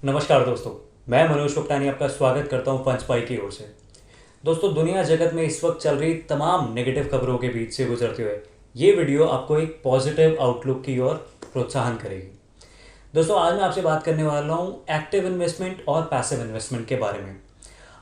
नमस्कार दोस्तों। मैं मनोज गुप्तानी आपका स्वागत करता हूं पंच पाई की ओर से। दोस्तों, दुनिया जगत में इस वक्त चल रही तमाम नेगेटिव खबरों के बीच से गुजरते हुए ये वीडियो आपको एक पॉजिटिव आउटलुक की ओर प्रोत्साहन करेगी। दोस्तों, आज मैं आपसे बात करने वाला हूं एक्टिव इन्वेस्टमेंट और पैसिव इन्वेस्टमेंट के बारे में।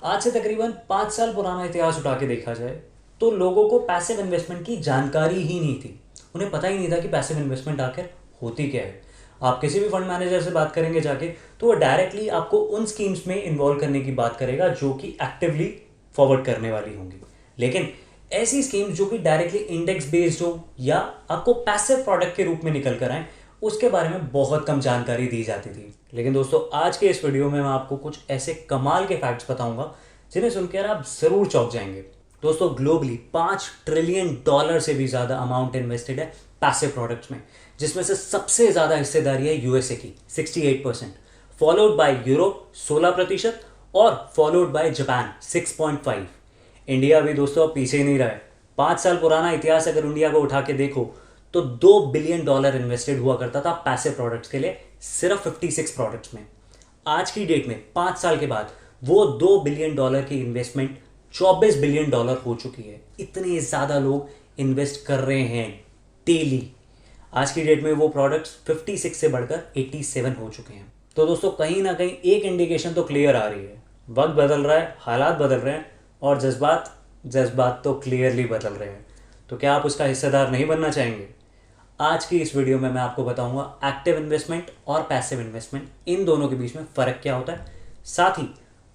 आज से तकरीबन 5 साल पुराना इतिहास उठा के देखा जाए तो लोगों को पैसिव इन्वेस्टमेंट की जानकारी ही नहीं थी। उन्हें पता ही नहीं था कि पैसिव इन्वेस्टमेंट आखिर होती क्या है। आप किसी भी फंड मैनेजर से बात करेंगे जाके तो वो डायरेक्टली आपको उन स्कीम्स में इन्वॉल्व करने की बात करेगा जो कि एक्टिवली फॉरवर्ड करने वाली होंगी। लेकिन ऐसी स्कीम्स जो कि डायरेक्टली इंडेक्स बेस्ड हो या आपको पैसिव प्रोडक्ट के रूप में निकल कर आए, उसके बारे में बहुत कम जानकारी दी जाती थी। लेकिन दोस्तों, आज के इस वीडियो में मैं आपको कुछ ऐसे कमाल के फैक्ट्स बताऊंगा जिन्हें सुनकर आप जरूर चौंक जाएंगे। दोस्तों, ग्लोबली $5 ट्रिलियन से भी ज्यादा अमाउंट इन्वेस्टेड है पैसिव प्रोडक्ट्स में, जिसमें से सबसे ज्यादा हिस्सेदारी है यूएसए की 68%, फॉलोड बाय यूरोप 16% और फॉलोड बाय जापान 6.5। इंडिया भी दोस्तों अब पीछे नहीं रहा है। 5 साल पुराना इतिहास अगर इंडिया को उठा के देखो तो $2 बिलियन इन्वेस्टेड हुआ करता था पैसिव प्रोडक्ट्स के लिए, सिर्फ 56 प्रोडक्ट्स में। आज की डेट में 5 साल के बाद वो $2 बिलियन की इन्वेस्टमेंट $24 बिलियन हो चुकी है। इतने ज्यादा लोग इन्वेस्ट कर रहे हैं डेली। आज की डेट में वो प्रोडक्ट्स 56 से बढ़कर 87 हो चुके हैं। तो दोस्तों, कहीं ना कहीं एक इंडिकेशन तो क्लियर आ रही है। वक्त बदल रहा है, हालात बदल रहे हैं और जज्बात जज्बात तो क्लियरली बदल रहे हैं। तो क्या आप उसका हिस्सेदार नहीं बनना चाहेंगे? आज की इस वीडियो में मैं आपको बताऊंगा एक्टिव इन्वेस्टमेंट और पैसिव इन्वेस्टमेंट, इन दोनों के बीच में फ़र्क क्या होता है, साथ ही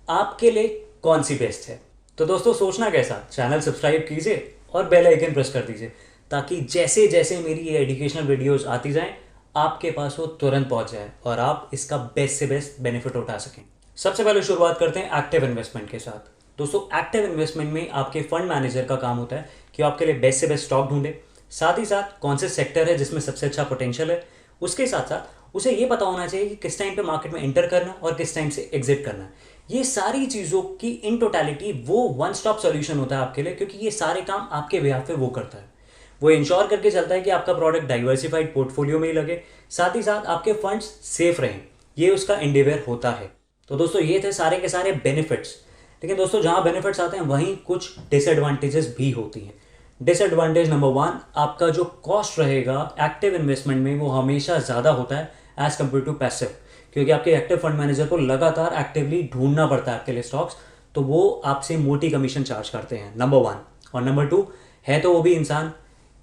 आपके लिए कौन सी बेस्ट है। तो दोस्तों, सोचना कैसा, चैनल सब्सक्राइब कीजिए और बेल आइकन प्रेस कर दीजिए ताकि जैसे जैसे मेरी ये एजुकेशनल वीडियोस आती जाएं आपके पास वो तुरंत पहुंच जाए और आप इसका बेस्ट से बेस्ट बेनिफिट उठा सकें। सबसे पहले शुरुआत करते हैं एक्टिव इन्वेस्टमेंट के साथ। दोस्तों, एक्टिव इन्वेस्टमेंट में आपके फंड मैनेजर का काम होता है कि आपके लिए बेस्ट से बेस्ट स्टॉक ढूंढे, साथ ही साथ कौन से सेक्टर है जिसमें सबसे अच्छा पोटेंशियल है। उसके साथ साथ उसे ये पता होना चाहिए कि किस टाइम पे मार्केट में एंटर करना और किस टाइम से एग्जिट करना है। ये सारी चीज़ों की इन टोटलिटी वो वन स्टॉप सॉल्यूशन होता है आपके लिए, क्योंकि ये सारे काम आपके बिहाफ पे वो करता है। वो इंश्योर करके चलता है कि आपका प्रोडक्ट डाइवर्सिफाइड पोर्टफोलियो में ही लगे, साथ ही साथ आपके फंड्स सेफ रहें। ये उसका एंडेवर होता है। तो दोस्तों, ये थे सारे के सारे बेनिफिट्स। लेकिन दोस्तों, जहां बेनिफिट्स आते हैं वहीं कुछ डिसएडवांटेजेस भी होती हैं। डिसएडवांटेज नंबर 1, आपका जो कॉस्ट रहेगा एक्टिव इन्वेस्टमेंट में वो हमेशा ज़्यादा होता है एज कम्पेयर टू पैसिव, क्योंकि आपके एक्टिव फंड मैनेजर को लगातार एक्टिवली ढूंढना पड़ता है आपके लिए स्टॉक्स, तो वो आपसे मोटी कमीशन चार्ज करते हैं, नंबर 1। और नंबर 2 है तो वो भी इंसान।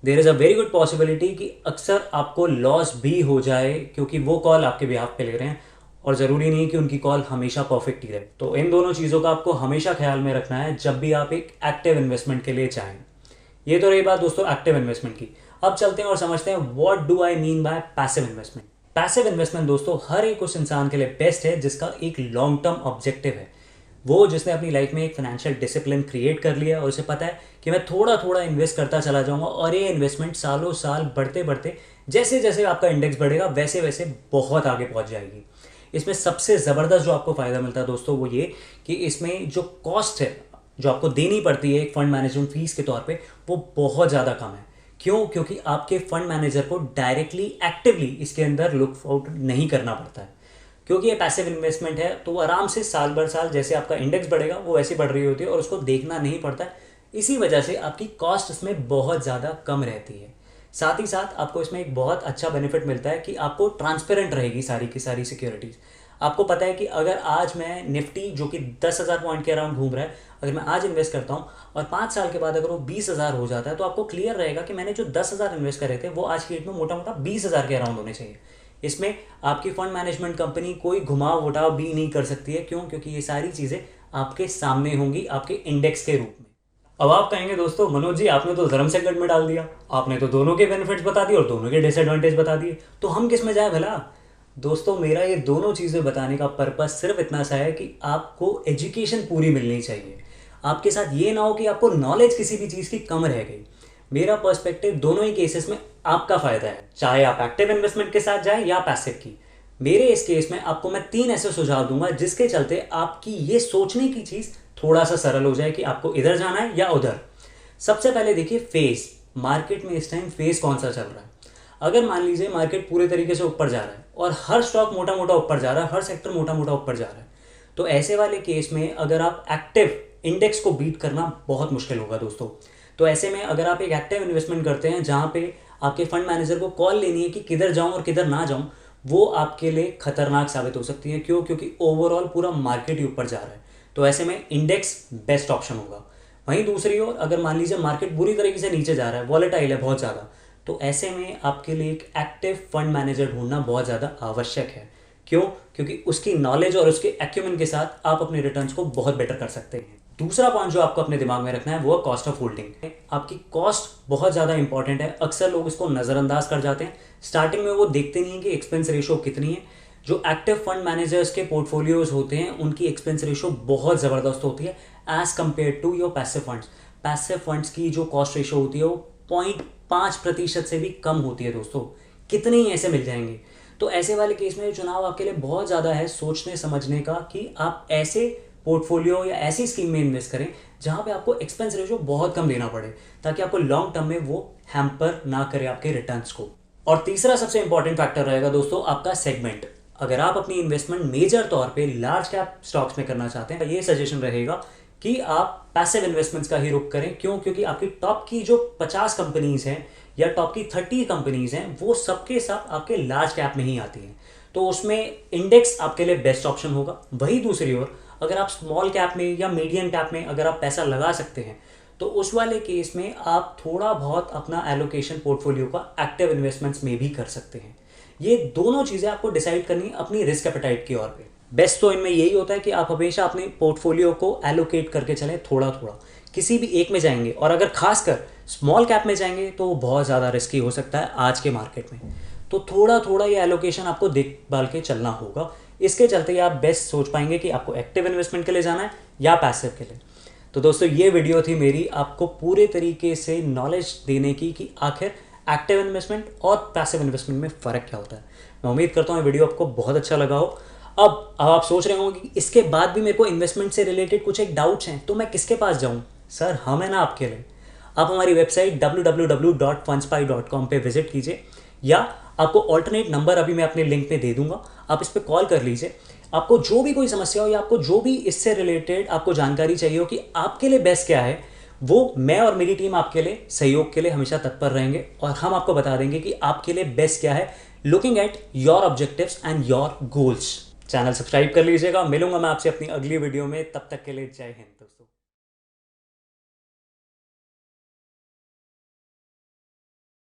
There is a very good possibility कि अक्सर आपको लॉस भी हो जाए, क्योंकि वो कॉल आपके बिहाफ पे ले रहे हैं और ज़रूरी नहीं कि उनकी कॉल हमेशा परफेक्ट ही रहे। तो इन दोनों चीज़ों का आपको हमेशा ख्याल में रखना है जब भी आप एक एक्टिव इन्वेस्टमेंट के लिए चाहें। ये तो रही बात दोस्तों एक्टिव इन्वेस्टमेंट की। अब चलते हैं और समझते हैं what do I mean by passive investment. Passive investment दोस्तों हर एक उस इंसान के लिए बेस्ट है जिसका एक लॉन्ग टर्म ऑब्जेक्टिव है। वो जिसने अपनी लाइफ में एक फाइनेंशियल डिसिप्लिन क्रिएट कर लिया और उसे पता है कि मैं थोड़ा थोड़ा इन्वेस्ट करता चला जाऊंगा और ये इन्वेस्टमेंट सालों साल बढ़ते बढ़ते जैसे जैसे आपका इंडेक्स बढ़ेगा वैसे वैसे बहुत आगे पहुंच जाएगी। इसमें सबसे ज़बरदस्त जो आपको फ़ायदा मिलता है दोस्तों वो ये कि इसमें जो कॉस्ट है जो आपको देनी पड़ती है एक फंड मैनेजमेंट फीस के तौर पे, वो बहुत ज़्यादा कम है। क्यों? क्योंकि आपके फंड मैनेजर को डायरेक्टली एक्टिवली इसके अंदर लुक आउट नहीं करना पड़ता है। क्योंकि ये पैसिव इन्वेस्टमेंट है तो आराम से साल भर साल जैसे आपका इंडेक्स बढ़ेगा वो वैसी बढ़ रही होती है और उसको देखना नहीं पड़ता है। इसी वजह से आपकी कॉस्ट इसमें बहुत ज़्यादा कम रहती है। साथ ही साथ आपको इसमें एक बहुत अच्छा बेनिफिट मिलता है कि आपको ट्रांसपेरेंट रहेगी सारी की सारी सिक्योरिटीज़। आपको पता है कि अगर आज मैं निफ्टी जो कि 10,000 पॉइंट के अराउंड घूम रहा है, अगर मैं आज इन्वेस्ट करता हूँ और 5 साल के बाद अगर वो 20,000 हो जाता है तो आपको क्लियर रहेगा कि मैंने जो 10,000 इन्वेस्ट करे थे वो आज की डेट में मोटा मोटा 20,000 के अराउंड होने चाहिए। इसमें आपकी फंड मैनेजमेंट कंपनी कोई घुमाव उठाव भी नहीं कर सकती है। क्यों? क्योंकि ये सारी चीज़ें आपके सामने होंगी आपके इंडेक्स के रूप में। अब आप कहेंगे दोस्तों मनोज जी आपने तो धर्म संकट में डाल दिया, आपने तो दोनों के बेनिफिट्स बता दिए और दोनों के डिसएडवांटेज बता दिए, तो हम किस में जाए भला? दोस्तों, मेरा ये दोनों चीज़ें बताने का पर्पस सिर्फ इतना सा है कि आपको एजुकेशन पूरी मिलनी चाहिए। आपके साथ ये ना हो कि आपको नॉलेज किसी भी चीज़ की कम रह गई। मेरा पर्सपेक्टिव दोनों ही केसेस में आपका फायदा है, चाहे आप एक्टिव इन्वेस्टमेंट के साथ जाए या पैसिव की। मेरे इस केस में आपको मैं 3 ऐसे सुझाव दूंगा जिसके चलते आपकी ये सोचने की चीज़ थोड़ा सा सरल हो जाए कि आपको इधर जाना है या उधर। सबसे पहले देखिए फेस, मार्केट में इस टाइम फेस कौन सा चल रहा है। अगर मान लीजिए मार्केट पूरे तरीके से ऊपर जा रहा है और हर स्टॉक मोटा मोटा ऊपर जा रहा है, हर सेक्टर मोटा मोटा ऊपर जा रहा है, तो ऐसे वाले केस में अगर आप एक्टिव इंडेक्स को बीट करना बहुत मुश्किल होगा दोस्तों। तो ऐसे में अगर आप एक एक्टिव इन्वेस्टमेंट करते हैं जहां पे आपके फंड मैनेजर को कॉल लेनी है कि किधर जाऊं और किधर ना जाऊं, वो आपके लिए खतरनाक साबित हो सकती है। क्यों? क्योंकि ओवरऑल पूरा मार्केट ही ऊपर जा रहा है। तो ऐसे में इंडेक्स बेस्ट ऑप्शन होगा। वहीं दूसरी ओर अगर मान लीजिए मार्केट बुरी तरीके से नीचे जा रहा है, वॉलेटाइल है बहुत ज़्यादा, तो ऐसे में आपके लिए एक एक्टिव फंड मैनेजर ढूंढना बहुत ज़्यादा आवश्यक है। क्यों? क्योंकि उसकी नॉलेज और उसके एक्यूमेंट के साथ आप अपने रिटर्न्स को बहुत बेटर कर सकते हैं। दूसरा पॉइंट जो आपको अपने दिमाग में रखना है वो है कॉस्ट ऑफ होल्डिंग। आपकी कॉस्ट बहुत ज़्यादा इंपॉर्टेंट है। अक्सर लोग इसको नज़रअंदाज कर जाते हैं। स्टार्टिंग में वो देखते नहीं है कि एक्सपेंस रेशो कितनी है। जो एक्टिव फंड मैनेजर्स के पोर्टफोलियोज होते हैं उनकी एक्सपेंस रेशो बहुत ज़बरदस्त होती है as compare to your passive funds. Passive funds की जो कॉस्ट रेशो होती है वो 0.5% से भी कम होती है दोस्तों। कितने ही ऐसे मिल जाएंगे। तो ऐसे वाले केस में चुनाव आपके लिए बहुत ज़्यादा है सोचने समझने का कि आप ऐसे पोर्टफोलियो या ऐसी स्कीम में इन्वेस्ट करें जहां पे आपको एक्सपेंस रेशो बहुत कम देना पड़े, ताकि आपको लॉन्ग टर्म में वो हैम्पर ना करे आपके रिटर्न्स को। और तीसरा सबसे इंपॉर्टेंट फैक्टर रहेगा दोस्तों आपका सेगमेंट। अगर आप अपनी इन्वेस्टमेंट मेजर तौर पे लार्ज कैप स्टॉक्स में करना चाहते हैं, ये सजेशन रहेगा कि आप पैसिव इन्वेस्टमेंट्स का ही रुख करें। क्यों? क्योंकि आपकी टॉप की जो 50 कंपनीज हैं या टॉप की 30 कंपनीज हैं वो सबके सब आपके लार्ज कैप में ही आती हैं। तो उसमें इंडेक्स आपके लिए बेस्ट ऑप्शन होगा। वही दूसरी ओर अगर आप स्मॉल कैप में या मीडियम कैप में अगर आप पैसा लगा सकते हैं तो उस वाले केस में आप थोड़ा बहुत अपना एलोकेशन पोर्टफोलियो का एक्टिव इन्वेस्टमेंट्स में भी कर सकते हैं। ये दोनों चीज़ें आपको डिसाइड करनी है अपनी रिस्क एपेटाइट की ओर पे। बेस्ट तो इनमें यही होता है कि आप हमेशा अपने पोर्टफोलियो को एलोकेट करके चलें थोड़ा थोड़ा। किसी भी एक में जाएंगे और अगर खासकर स्मॉल कैप में जाएंगे तो वो बहुत ज़्यादा रिस्की हो सकता है आज के मार्केट में। तो थोड़ा थोड़ा ये एलोकेशन आपको देखभाल के चलना होगा। इसके चलते आप बेस्ट सोच पाएंगे कि आपको एक्टिव इन्वेस्टमेंट के लिए जाना है या पैसिव के लिए। तो दोस्तों ये वीडियो थी मेरी आपको पूरे तरीके से नॉलेज देने की कि आखिर एक्टिव इन्वेस्टमेंट और पैसिव इन्वेस्टमेंट में फ़र्क क्या होता है। मैं उम्मीद करता हूँ ये वीडियो आपको बहुत अच्छा लगा हो। अब आप सोच रहे होंगे कि इसके बाद भी मेरे को इन्वेस्टमेंट से रिलेटेड कुछ एक डाउट्स हैं तो मैं किसके पास जाऊँ? सर हम है ना आपके लिए। आप हमारी वेबसाइट www.fundspy.com पे विजिट कीजिए या आपको ऑल्टरनेट नंबर अभी मैं अपने लिंक में दे दूंगा, आप इस पर कॉल कर लीजिए। आपको जो भी कोई समस्या हो या आपको जो भी इससे रिलेटेड आपको जानकारी चाहिए हो कि आपके लिए बेस्ट क्या है, वो मैं और मेरी टीम आपके लिए सहयोग के लिए हमेशा तत्पर रहेंगे और हम आपको बता देंगे कि आपके लिए बेस्ट क्या है, looking at your objectives and your goals. Channel subscribe कर लीजिएगा। मिलूंगा मैं आपसे अपनी अगली वीडियो में। तब तक के लिए जय हिंद दोस्तों।